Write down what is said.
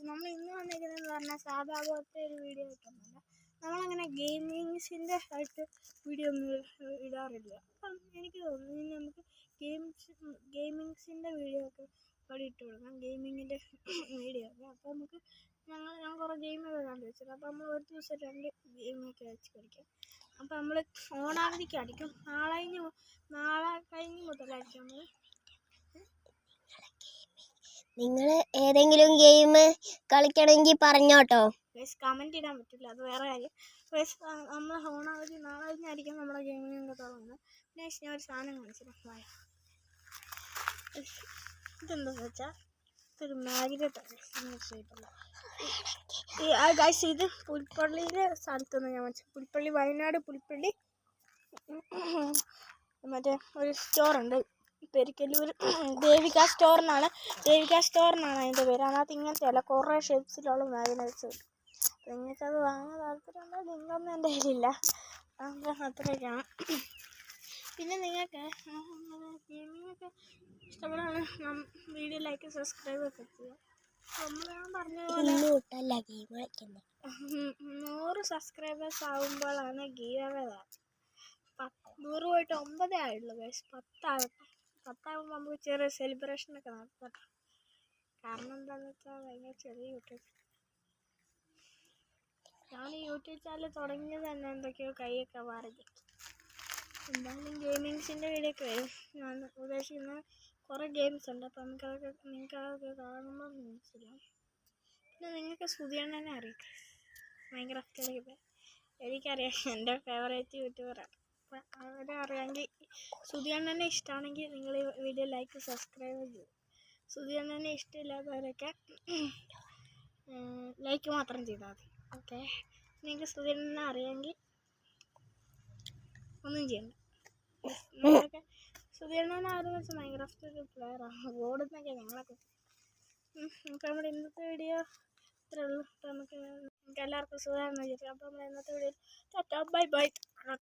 നമ്മൾ ഇന്ന് വന്നിരിക്കുന്നതെന്ന് പറഞ്ഞാൽ സാധാ പോലത്തെ ഒരു വീഡിയോ കിട്ടുന്നില്ല. നമ്മളങ്ങനെ ഗെയിമിങ്സിൻ്റെ ആയിട്ട് വീഡിയോ ഒന്നും ഇടാറില്ല. അപ്പം എനിക്ക് തോന്നുന്നു നമുക്ക് ഗെയിമിങ്സിൻ്റെ വീഡിയോ ഒക്കെ അവിടെ ഇട്ട് കൊടുക്കാം, ഗെയിമിങ്ങിൻ്റെ വീഡിയോ ഒക്കെ. അപ്പോൾ നമുക്ക് ഞാൻ കുറേ ഗെയിമൊക്കെ കണ്ടു വെച്ചിട്ടുണ്ട്. അപ്പോൾ നമ്മൾ ഒരു ദിവസം 2 ഗെയിമൊക്കെ വെച്ച് കളിക്കാം. അപ്പോൾ നമ്മൾ ഓണാവധിക്ക് അടിക്കും. നാളെ കഴിഞ്ഞ് മുതലായിരിക്കും നമ്മൾ. നിങ്ങൾ ഏതെങ്കിലും ഗെയിം കളിക്കണമെങ്കിൽ പറഞ്ഞോട്ടോ. കമൻറ്റ് ഇടാൻ പറ്റില്ല, അത് വേറെ കാര്യം. നമ്മൾ ഓണാവധി നാളെ കഴിഞ്ഞായിരിക്കും നമ്മുടെ ഗെയിമിങ്ങൊക്കെ തുടങ്ങുന്നത്. പിന്നെ ഞാൻ ഒരു സാധനം കാണിച്ചിട്ടുണ്ട്. ഇതെന്താണെന്ന് വെച്ചാൽ ഇതൊരു മാഗ്നറ്റാണ്. ഗൈസ് ഇത് പുൽപ്പള്ളിയിലെ സ്ഥലത്തുനിന്ന് ഞാൻ വെച്ചു. പുൽപ്പള്ളി, വയനാട് പുൽപ്പള്ളി മറ്റേ ഒരു സ്റ്റോറുണ്ട് പെരിക്കല്ലൂർ, ദേവിക സ്റ്റോറിനാണ് അതിൻ്റെ പേര്. അതിനകത്ത് ഇങ്ങനത്തെ അല്ല, കുറേ ഷേപ്സിലുള്ള മാഗ്നറ്റ്സ് കിട്ടും. അപ്പോൾ നിങ്ങൾക്കത് വാങ്ങാൻ താല്പര്യമുണ്ടോ? ലിങ്കൊന്നും എൻ്റെ കയ്യിലില്ല. അത്രയൊക്കെയാണ്. പിന്നെ നിങ്ങൾക്ക് ഗെയിമിങ്ങൊക്കെ ഇഷ്ടപ്പെടുകയാണ് വീഡിയോ ലൈക്ക് സബ്സ്ക്രൈബ് ഒക്കെ ചെയ്യുക. ഞാൻ പറഞ്ഞ പോലെ 100 സബ്സ്ക്രൈബേഴ്സ് ആകുമ്പോഴാണ് ഗീവ് അവേ. 100 പോയിട്ട് 9 ആയുള്ളൂ ഗൈസ്. 10 ആകുമ്പോൾ നമുക്ക് ചെറിയ സെലിബ്രേഷനൊക്കെ നടത്താം. കാരണം എന്താണെന്ന് വെച്ചാൽ ഭയങ്കര ചെറിയ യൂട്യൂബ്. ഞാൻ യൂട്യൂബ് ചാനൽ തുടങ്ങിയത് തന്നെ എന്തൊക്കെയോ കൈയൊക്കെ മാറി. എന്തായാലും ഗെയിമിങ്സിൻ്റെ വീഡിയോ ഒക്കെ വരും. ഞാൻ ഉദ്ദേശിക്കുന്ന കുറേ ഗെയിംസ് ഉണ്ട്. അപ്പോൾ നിങ്ങൾക്കതൊക്കെ കാണുമ്പോൾ മനസ്സിലാവും. പിന്നെ നിങ്ങൾക്ക് സുധിയണ്ണനെ അറിയാം, മൈൻക്രാഫ്റ്റ് കളിക്കുമ്പോൾ. എനിക്കറിയാം, എൻ്റെ ഫേവറേറ്റ് യൂട്യൂബറാണ്. അപ്പം അവരെ അറിയാമെങ്കിൽ, സുധിയണ്ണനെ ഇഷ്ടമാണെങ്കിൽ നിങ്ങൾ ഈ വീഡിയോ ലൈക്ക് സബ്സ്ക്രൈബ് ചെയ്യും. സുധിയണ്ണനെ ഇഷ്ടമില്ലാത്തവരൊക്കെ ലൈക്ക് മാത്രം ചെയ്താൽ മതി. ഓക്കെ, നിങ്ങൾക്ക് സുധിയണ്ണനെ അറിയാമെങ്കിൽ ഒന്നും ചെയ്യണ്ട. നമ്മളൊക്കെ സുധിയണ്ണനെ ആരെന്ന് വെച്ചാൽ മൈൻക്രാഫ്റ്റ് ഒരു പ്ലെയറാണ്. ഓടുന്നൊക്കെ ഞങ്ങളൊക്കെ. നമുക്ക് നമ്മുടെ ഇന്നത്തെ വീഡിയോ ഇത്രയേ ഉള്ളൂ. അപ്പോൾ നമുക്ക് എല്ലാവർക്കും സുഖമാണെന്ന് വിചാരിക്കാം. അപ്പോൾ നമ്മൾ ഇന്നത്തെ വീഡിയോ ബൈ.